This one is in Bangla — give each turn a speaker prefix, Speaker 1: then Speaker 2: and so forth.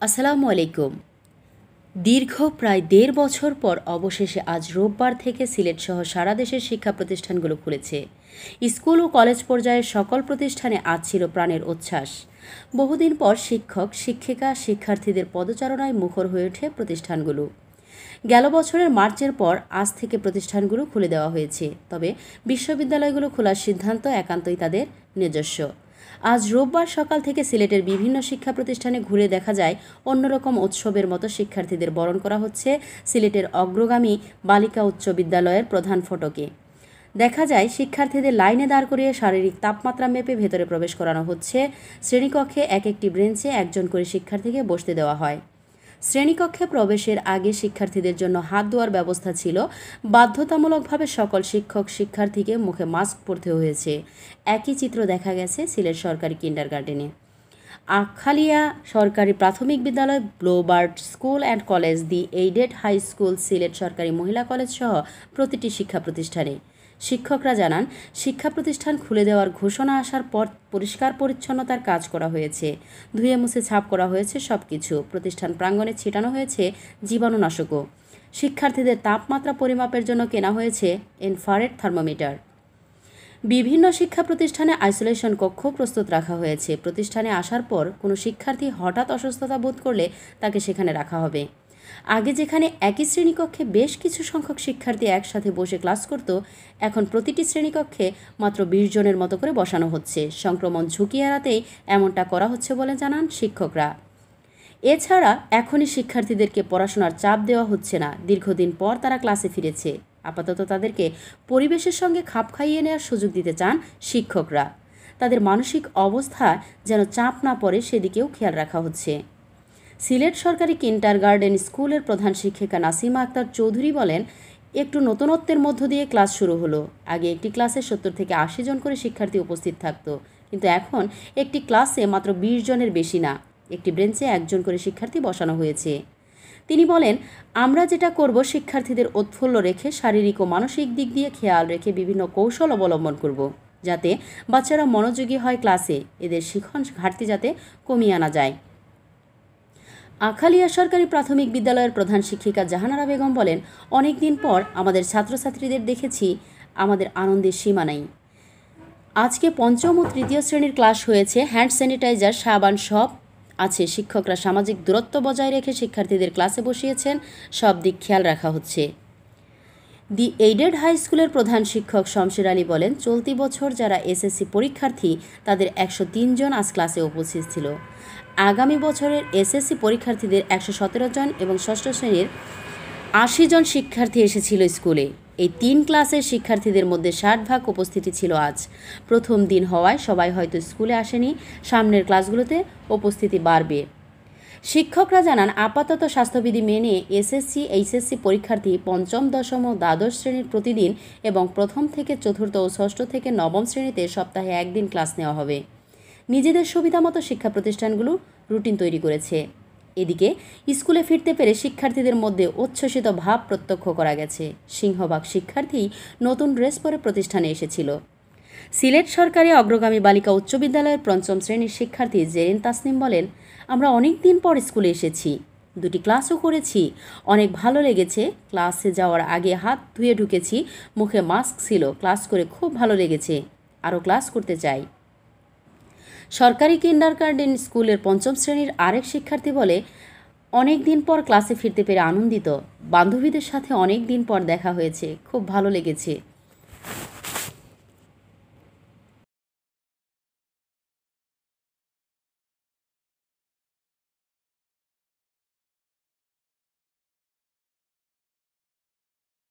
Speaker 1: আসসালামু আলাইকুম। দীর্ঘ প্রায় ১.৫ বছর পর অবশেষে আজ রোববার থেকে সিলেটসহ সারা দেশের শিক্ষা প্রতিষ্ঠানগুলো খুলেছে। স্কুল ও কলেজ পর্যায়ের সকল প্রতিষ্ঠানে আজ ছিল প্রাণের উচ্ছ্বাস। বহুদিন পর শিক্ষক, শিক্ষিকা, শিক্ষার্থীদের পদচারণায় মুখর হয়ে ওঠে প্রতিষ্ঠানগুলো। গেল বছরের মার্চের পর আজ থেকে প্রতিষ্ঠানগুলো খুলে দেওয়া হয়েছে, তবে বিশ্ববিদ্যালয়গুলো খোলার সিদ্ধান্ত একান্তই তাদের নিজস্ব। আজ রোববার সকাল থেকে সিলেটের বিভিন্ন শিক্ষা প্রতিষ্ঠানে ঘুরে দেখা যায় অন্যরকম উৎসবের মতো শিক্ষার্থীদের বরণ করা হচ্ছে সিলেটের অগ্রগামী বালিকা উচ্চ বিদ্যালয়ের প্রধান ফটকে। দেখা যায় শিক্ষার্থীদের লাইনে দাঁড় করিয়ে শারীরিক তাপমাত্রা মেপে ভেতরে প্রবেশ করানো হচ্ছে। শ্রেণীকক্ষে এক একটি বেঞ্চে একজন করে শিক্ষার্থীকে বসতে দেওয়া হয়। শ্রেণীকক্ষে প্রবেশের আগে শিক্ষার্থীদের জন্য হাত ধোয়ার ব্যবস্থা ছিল। বাধ্যতামূলকভাবে সকল শিক্ষক শিক্ষার্থীকে মুখে মাস্ক পরতে হয়েছে। একই চিত্র দেখা গেছে সিলেট সরকারি কিন্ডারগার্টেনে। আখালিয়া সরকারি প্রাথমিক বিদ্যালয়, Bluebird School and College, the Aided High School, Sylhet সরকারি মহিলা কলেজ সহ প্রতিটি শিক্ষা প্রতিষ্ঠানে শিক্ষকরা জানান, শিক্ষা প্রতিষ্ঠান খুলে দেওয়ার ঘোষণা আসার পর পরিষ্কার পরিচ্ছন্নতার কাজ করা হয়েছে। ধুয়ে মুছে ছাপ করা হয়েছে সব কিছু। প্রতিষ্ঠান প্রাঙ্গণে ছিটানো হয়েছে জীবাণুনাশকও। শিক্ষার্থীদের তাপমাত্রা পরিমাপের জন্য কেনা হয়েছে ইনফ্রারেড থার্মোমিটার। বিভিন্ন শিক্ষা প্রতিষ্ঠানে আইসোলেশন কক্ষ প্রস্তুত রাখা হয়েছে। প্রতিষ্ঠানে আসার পর কোনো শিক্ষার্থী হঠাৎ অসুস্থতা বোধ করলে তাকে সেখানে রাখা হবে। আগে যেখানে একই শ্রেণীকক্ষে বেশ কিছু সংখ্যক শিক্ষার্থী একসাথে বসে ক্লাস করত, এখন প্রতিটি শ্রেণীকক্ষে মাত্র ২০ জনের মতো করে বসানো হচ্ছে। সংক্রমণ ঝুঁকি এড়াতেই এমনটা করা হচ্ছে বলে জানান শিক্ষকরা। এছাড়া এখনই শিক্ষার্থীদেরকে পড়াশোনার চাপ দেওয়া হচ্ছে না। দীর্ঘদিন পর তারা ক্লাসে ফিরেছে। আপাতত তাদেরকে পরিবেশের সঙ্গে খাপ খাইয়ে নেওয়ার সুযোগ দিতে চান শিক্ষকরা। তাদের মানসিক অবস্থা যেন চাপ না পড়ে সেদিকেও খেয়াল রাখা হচ্ছে। সিলেট সরকারি কিন্ডারগার্টেন স্কুলের প্রধান শিক্ষিকা নাসিমা আক্তার চৌধুরী বলেন, একটু নতুনত্বের মধ্য দিয়ে ক্লাস শুরু হলো। আগে একটি ক্লাসে ৭০ থেকে ৮০ জন করে শিক্ষার্থী উপস্থিত থাকতো, কিন্তু এখন একটি ক্লাসে মাত্র ২০ জনের বেশি না। একটি বেঞ্চে একজন করে শিক্ষার্থী বসানো হয়েছে। তিনি বলেন, আমরা যেটা করব, শিক্ষার্থীদের উৎফুল্ল রেখে শারীরিক ও মানসিক দিক দিয়ে খেয়াল রেখে বিভিন্ন কৌশল অবলম্বন করব, যাতে বাচ্চারা মনোযোগী হয় ক্লাসে। এদের শিখন ঘাটতি যাতে কমিয়ে আনা যায়। আখালিয়া সরকারি প্রাথমিক বিদ্যালয়ের প্রধান শিক্ষিকা জাহানারা বেগম বলেন, অনেক দিন পর আমাদের ছাত্রছাত্রীদের দেখেছি, আমাদের আনন্দের সীমা নাই। আজকে পঞ্চম ও তৃতীয় শ্রেণীর ক্লাস হয়েছে। হ্যান্ড স্যানিটাইজার, সাবান সব আছে। শিক্ষকরা সামাজিক দূরত্ব বজায় রেখে শিক্ষার্থীদের ক্লাসে বসিয়েছেন। সব দিক খেয়াল রাখা হচ্ছে। দি এইডেড হাই স্কুলের প্রধান শিক্ষক শমশের আলী বলেন, চলতি বছর যারা এসএসসি পরীক্ষার্থী তাদের ১০৩ জন আজ ক্লাসে উপস্থিত ছিল। আগামী বছরের এসএসসি পরীক্ষার্থীদের ১১৭ জন এবং ষষ্ঠ শ্রেণীর ৮০ জন শিক্ষার্থী এসেছিল স্কুলে। এই ৩ ক্লাসের শিক্ষার্থীদের মধ্যে ৬০% উপস্থিতি ছিল আজ। প্রথম দিন হওয়ায় সবাই হয়তো স্কুলে আসেনি। সামনের ক্লাসগুলোতে উপস্থিতি বাড়বে। শিক্ষকরা জানান, আপাতত স্বাস্থ্যবিধি মেনে এসএসসি এইচএসসি পরীক্ষার্থী পঞ্চম, দশম ও দ্বাদশ শ্রেণীর প্রতিদিন এবং প্রথম থেকে চতুর্থ ও ষষ্ঠ থেকে নবম শ্রেণীতে সপ্তাহে একদিন ক্লাস নেওয়া হবে। নিজেদের সুবিধামতো শিক্ষা প্রতিষ্ঠানগুলো রুটিন তৈরি করেছে। এদিকে স্কুলে ফিরতে পেরে শিক্ষার্থীদের মধ্যে উচ্ছ্বসিত ভাব প্রত্যক্ষ করা গেছে। সিংহভাগ শিক্ষার্থী নতুন ড্রেস পরে প্রতিষ্ঠানে এসেছিল। সিলেট সরকারি অগ্রগামী বালিকা উচ্চ বিদ্যালয়ের পঞ্চম শ্রেণীর শিক্ষার্থী জেরিন তাসনিম বলেন, আমরা অনেক দিন পর স্কুলে এসেছি, 2টি ক্লাসও করেছি, অনেক ভালো লেগেছে। ক্লাসে যাওয়ার আগে হাত ধুয়ে ঢুকেছি, মুখে মাস্ক ছিল। ক্লাস করে খুব ভালো লেগেছে, আরও ক্লাস করতে চাই। সরকারি কিন্ডারগার্টেন স্কুলের পঞ্চম শ্রেণীর আরেক শিক্ষার্থী বলে, অনেক দিন পর ক্লাসে ফিরতে পেরে আনন্দিত। বান্ধবীদের সাথে অনেক দিন পর দেখা হয়েছে, খুব ভালো লেগেছে।